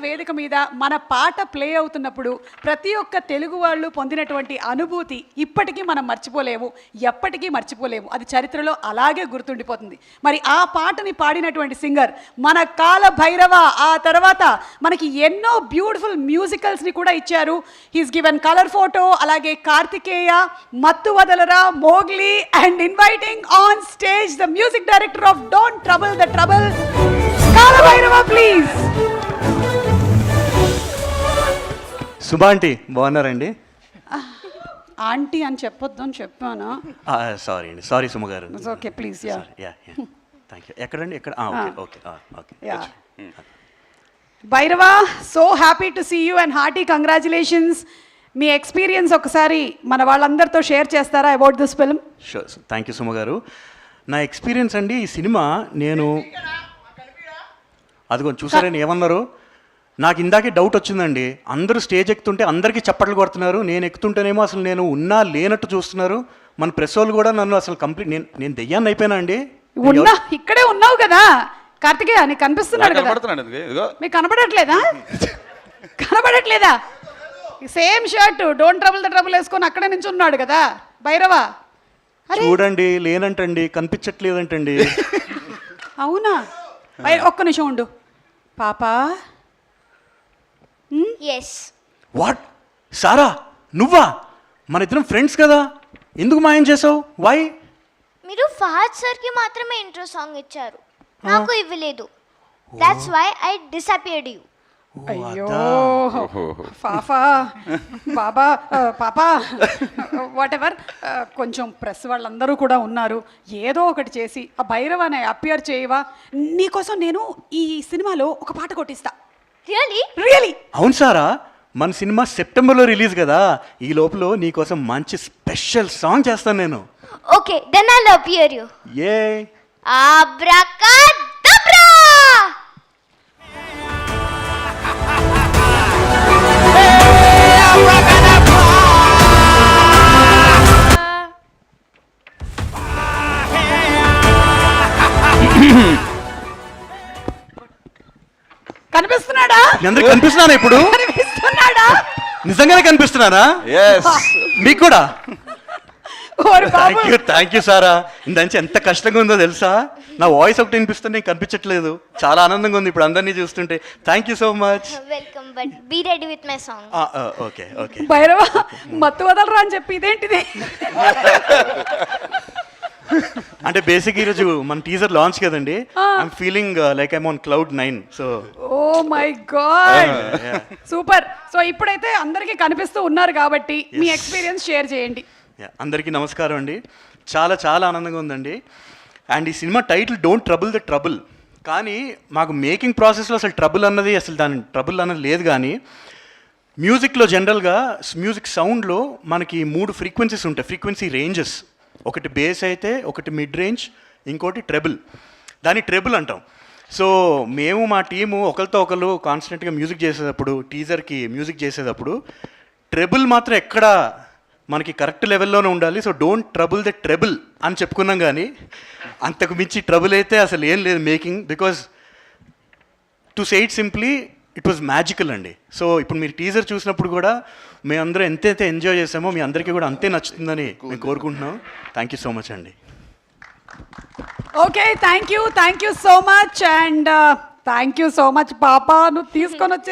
వేదిక మీద మన పాట ప్లే అవుతున్నప్పుడు ప్రతి ఒక్క తెలుగు వాళ్ళు పొందినటువంటి అనుభూతి ఇప్పటికీ మనం మర్చిపోలేము, ఎప్పటికీ మర్చిపోలేము. అది చరిత్రలో అలాగే గుర్తుండిపోతుంది. మరి ఆ పాటని పాడినటువంటి సింగర్ మన కాల భైరవ. ఆ తర్వాత మనకి ఎన్నో బ్యూటిఫుల్ మ్యూజికల్స్ని కూడా ఇచ్చారు. హీస్ గివెన్ కలర్ ఫోటో, అలాగే కార్తికేయ, మత్తు వదలరా, Mowgli, and inviting on stage the music director off don't trouble the trouble, కాల భైరవ ప్లీజ్. సుభాంటి బాగున్నారండి? ఆంటీ అని చెప్పొద్దు అని చెప్పాను. సారీ అండి, sorry Suma garu. Okay please. Yeah thank you. ఎక్కడండి? ఎక్కడ? Okay okay. Bhairava, so happy to see you and hearty congratulations. మీ ఎక్స్పీరియన్స్ ఒకసారి మన వాళ్ళందరితో షేర్ చేస్తారా about this film? Sure. Thank you Suma garu. నా ఎక్స్పీరియన్స్ అండి, ఈ సినిమా నేను అదిగో చూసారని ఏమన్నారు, నాకు ఇందాకే డౌట్ వచ్చిందండి. అందరూ స్టేజ్ ఎక్కుతుంటే అందరికీ చప్పట్లు కొడుతున్నారు, నేను ఎక్కుతుంటేనేమో అసలు నేను ఉన్నా లేనట్టు చూస్తున్నారు. మన ప్రెస్ వాళ్ళు కూడా నన్ను అసలు కంప్లీట్ నేను దెయ్యాన్ని అయిపోయినా అండి. ఉన్నా ఇక్కడే ఉన్నావు కదా కార్తికేయ, నీకు కనిపిస్తున్నాడు కదా, మీకు కనబడట్లేదా? కనబడట్లేదా? Same shirt don't trouble the trouble వేసుకొని అక్కడే నుంచి ఉన్నాడు కదా భైరవ. చూడండి, లేనంటండి, కనిపించట్లేదంటండి. అవునా? ఒక్క నిమిషం ఉండు పాపా. వాట్ సారా, నువ్వా? మన ఇద్దరం ఫ్రెండ్స్ కదా, ఎందుకు మాయం చేసావు? వై? మీరు ఫహద్ సార్ కి మాత్రమే ఇంట్రో సాంగ్ ఇచ్చారు, నాకు ఇవ్వలేదు. That's why I disappeared you. అయ్యో పాపా బాబా పాపా వాట్ ఎవర్. కొంచెం ప్రెస్ వాళ్ళందరూ కూడా ఉన్నారు, ఏదో ఒకటి చేసి ఆ భైరవాన్ని అపియర్ చేయవా? నీకోసం నేను ఈ సినిమాలో ఒక పాట కొట్టిస్తా. రియలీ? అవును సారా, మన సినిమా సెప్టెంబర్లో రిలీజ్ కదా, ఈ లోపల నీకోసం మంచి స్పెషల్ సాంగ్ చేస్తాను నేను. Okay, then I will appear you. ఏ అబ్రాకడబ్రా. కనిపిస్తున్నాడా? అందరికి కనిపిస్తున్నానా ఇప్పుడు? కనిపిస్తున్నాడా? నిజంగానే కనిపిస్తున్నానా? మీకు కూడా? థ్యాంక్ యూ సారా. ఇందంచి ఎంత కష్టంగా ఉందో తెలుసా, నా వాయిస్ ఒకటి వినిపిస్తుంది, నేను కనిపించట్లేదు. చాలా ఆనందంగా ఉంది ఇప్పుడు అందరినీ చూస్తుంటే. Thank you so much. Welcome, but be ready with my song. Okay okay. Bhairava, Mathu Vadalara అని చెప్పి ఇదేంటిది? అంటే బేసిక్ ఈరోజు మన టీజర్ లాంచ్ కదండి, I'm feeling like I'm on cloud 9. So oh my god, super. So ఇప్పుడైతే అందరికీ కనిపిస్తూ ఉన్నారు కాబట్టి మీ ఎక్స్పీరియన్స్ షేర్ చేయండి. అందరికీ నమస్కారం అండి. చాలా చాలా ఆనందంగా ఉందండి. అండ్ ఈ cinema title don't trouble the trouble, కానీ మాకు మేకింగ్ ప్రాసెస్లో అసలు ట్రబుల్ అన్నది, అసలు దాని ట్రబుల్ అన్నది లేదు. కానీ మ్యూజిక్లో జనరల్గా మ్యూజిక్ సౌండ్లో మనకి 3 ఫ్రీక్వెన్సీస్ ఉంటాయి, ఫ్రీక్వెన్సీ రేంజెస్. ఒకటి బేస్ అయితే, ఒకటి మిడ్ రేంజ్, ఇంకోటి ట్రెబుల్. దాన్ని ట్రెబుల్ అంటాం. సో మేము మా టీము ఒకరితో ఒకరు కాన్స్టెంట్గా మ్యూజిక్ చేసేటప్పుడు, టీజర్కి మ్యూజిక్ చేసేటప్పుడు ట్రెబుల్ మాత్రం ఎక్కడ మనకి కరెక్ట్ లెవెల్లోనే ఉండాలి. So don't trouble the treble అని చెప్పుకున్నాం, కానీ అంతకు మించి ట్రబుల్ అయితే అసలు ఏం లేదు making. Because to say it simply, it was magical అండి. సో ఇప్పుడు మీరు టీజర్ చూసినప్పుడు కూడా మేమందరం ఎంతైతే ఎంజాయ్ చేసామో మీ అందరికీ కూడా అంతే నచ్చుతుందని మేము కోరుకుంటున్నాం. థ్యాంక్ యూ సో మచ్ అండి. Okay, thank you so much. And thank you so much పాపా, నువ్వు తీసుకొని వచ్చే